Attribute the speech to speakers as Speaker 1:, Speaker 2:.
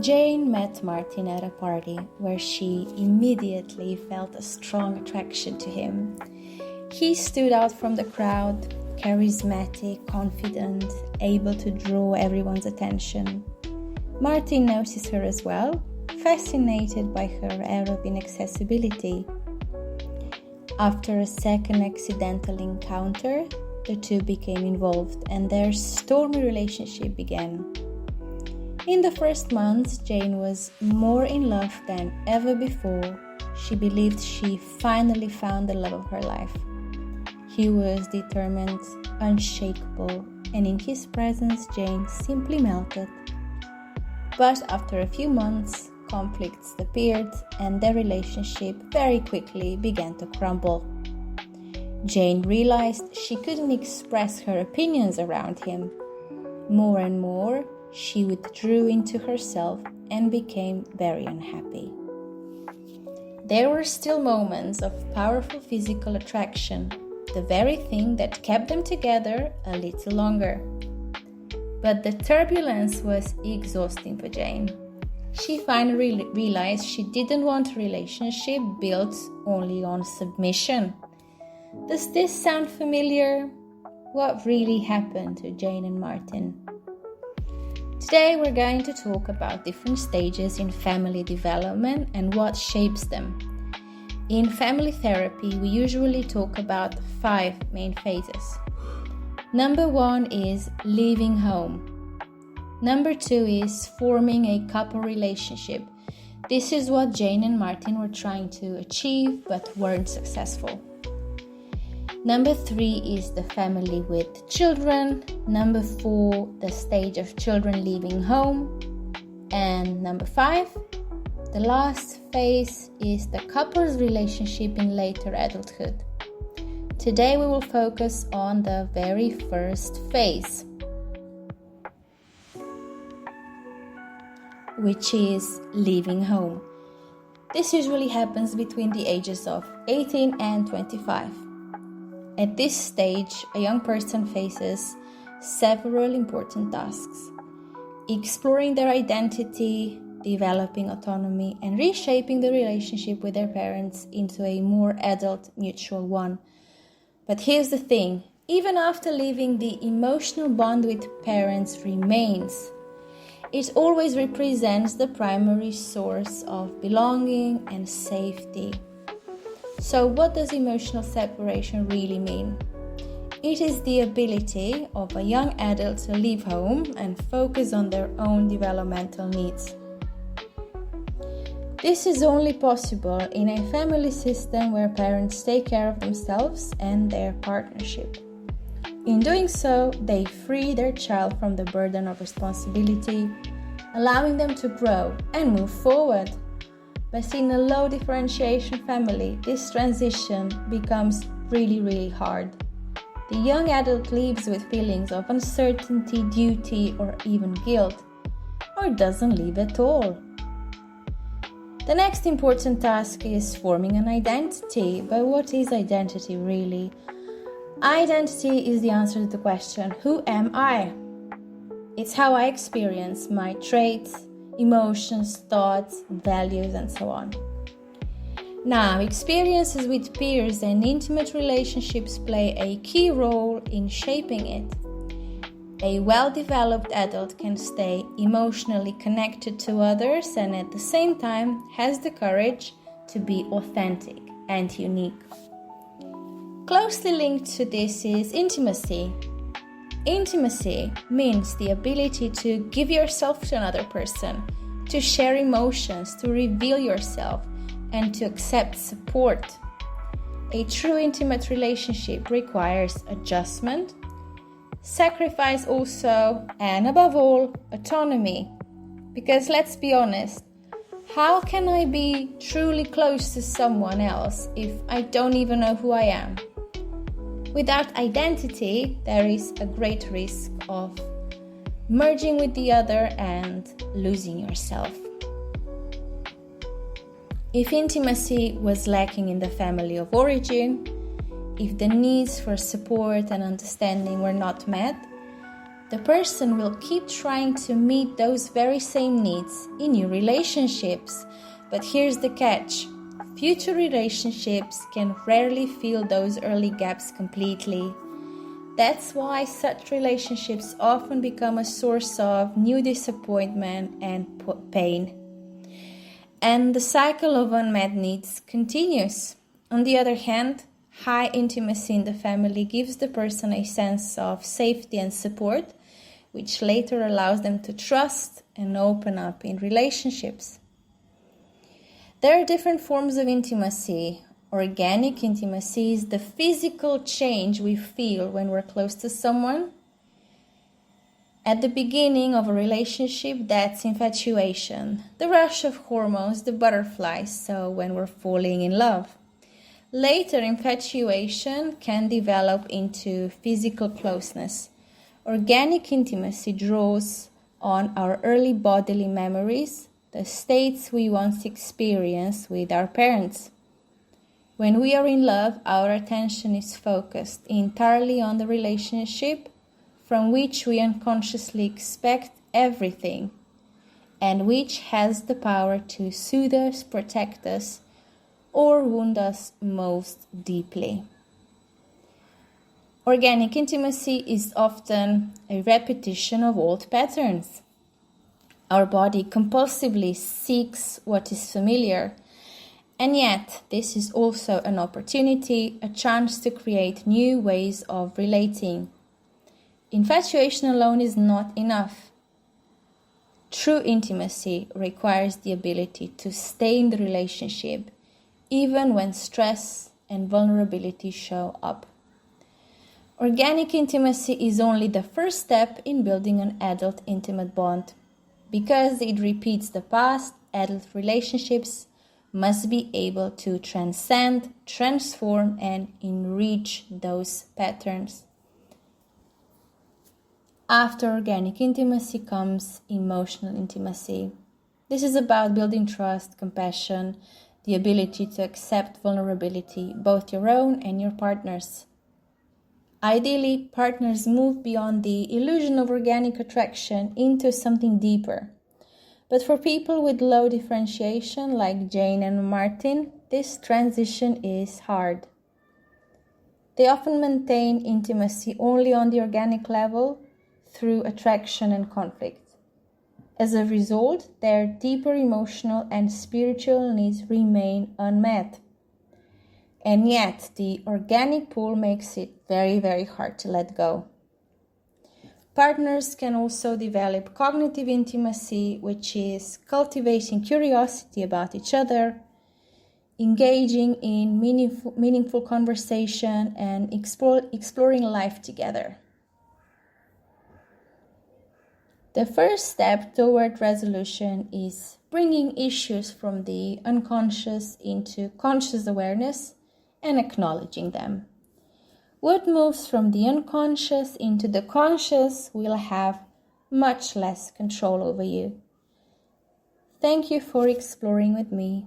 Speaker 1: Jane met Martin at a party where she immediately felt a strong attraction to him. He stood out from the crowd, charismatic, confident, able to draw everyone's attention. Martin noticed her as well, fascinated by her air of inaccessibility. After a second accidental encounter, the two became involved and their stormy relationship began. In the first months, Jane was more in love than ever before. She believed she finally found the love of her life. He was determined, unshakable, and in his presence, Jane simply melted. But after a few months, conflicts appeared and their relationship very quickly began to crumble. Jane realized she couldn't express her opinions around him. More and more, she withdrew into herself and became very unhappy. There were still moments of powerful physical attraction, the very thing that kept them together a little longer. But the turbulence was exhausting for Jane. She finally realized she didn't want a relationship built only on submission. Does this sound familiar? What really happened to Jane and Martin? Today we're going to talk about different stages in family development and what shapes them. In family therapy, we usually talk about 5 main phases. Number 1 is leaving home. Number 2 is forming a couple relationship. This is what Jane and Martin were trying to achieve but weren't successful. Number 3 is the family with children. Number 4, the stage of children leaving home. And number 5, the last phase is the couple's relationship in later adulthood. Today we will focus on the very first phase, which is leaving home. This usually happens between the ages of 18 and 25. At this stage, a young person faces several important tasks: exploring their identity, developing autonomy, and reshaping the relationship with their parents into a more adult, mutual one. But here's the thing, even after leaving, the emotional bond with parents remains. It always represents the primary source of belonging and safety. So what does emotional separation really mean? It is the ability of a young adult to leave home and focus on their own developmental needs. This is only possible in a family system where parents take care of themselves and their partnership. In doing so, they free their child from the burden of responsibility, allowing them to grow and move forward. But in a low differentiation family, this transition becomes really hard. The young adult lives with feelings of uncertainty, duty, or even guilt, or doesn't live at all. The next important task is forming an identity. But what is identity really? Identity is the answer to the question, who am I? It's how I experience my traits, emotions, thoughts, values, and so on. Now, experiences with peers and intimate relationships play a key role in shaping it. A well-developed adult can stay emotionally connected to others and at the same time has the courage to be authentic and unique. Closely linked to this is intimacy. Intimacy means the ability to give yourself to another person, to share emotions, to reveal yourself, and to accept support. A true intimate relationship requires adjustment, sacrifice also, and above all, autonomy. Because let's be honest, how can I be truly close to someone else if I don't even know who I am? Without identity, there is a great risk of merging with the other and losing yourself. If intimacy was lacking in the family of origin, if the needs for support and understanding were not met, The person will keep trying to meet those very same needs in new relationships. But here's the catch. Future relationships can rarely fill those early gaps completely. That's why such relationships often become a source of new disappointment and pain. And the cycle of unmet needs continues. On the other hand, high intimacy in the family gives the person a sense of safety and support, which later allows them to trust and open up in relationships. There are different forms of intimacy. Organic intimacy is the physical change we feel when we're close to someone. At the beginning of a relationship, that's infatuation, the rush of hormones, the butterflies, so when we're falling in love. Later, infatuation can develop into physical closeness. Organic intimacy draws on our early bodily memories, the states we once experienced with our parents. When we are in love, our attention is focused entirely on the relationship, from which we unconsciously expect everything, and which has the power to soothe us, protect us, or wound us most deeply. Organic intimacy is often a repetition of old patterns. Our body compulsively seeks what is familiar, and yet this is also an opportunity, a chance to create new ways of relating. Infatuation alone is not enough. True intimacy requires the ability to stay in the relationship, even when stress and vulnerability show up. Organic intimacy is only the first step in building an adult intimate bond. Because it repeats the past, adult relationships must be able to transcend, transform, and enrich those patterns. After organic intimacy comes emotional intimacy. This is about building trust, compassion, the ability to accept vulnerability, both your own and your partner's. Ideally, partners move beyond the illusion of organic attraction into something deeper. But for people with low differentiation, like Jane and Martin, this transition is hard. They often maintain intimacy only on the organic level, through attraction and conflict. As a result, their deeper emotional and spiritual needs remain unmet. And yet, the organic pull makes it very, very hard to let go. Partners can also develop cognitive intimacy, which is cultivating curiosity about each other, engaging in meaningful conversation, and exploring life together. The first step toward resolution is bringing issues from the unconscious into conscious awareness and acknowledging them. What moves from the unconscious into the conscious will have much less control over you. Thank you for exploring with me.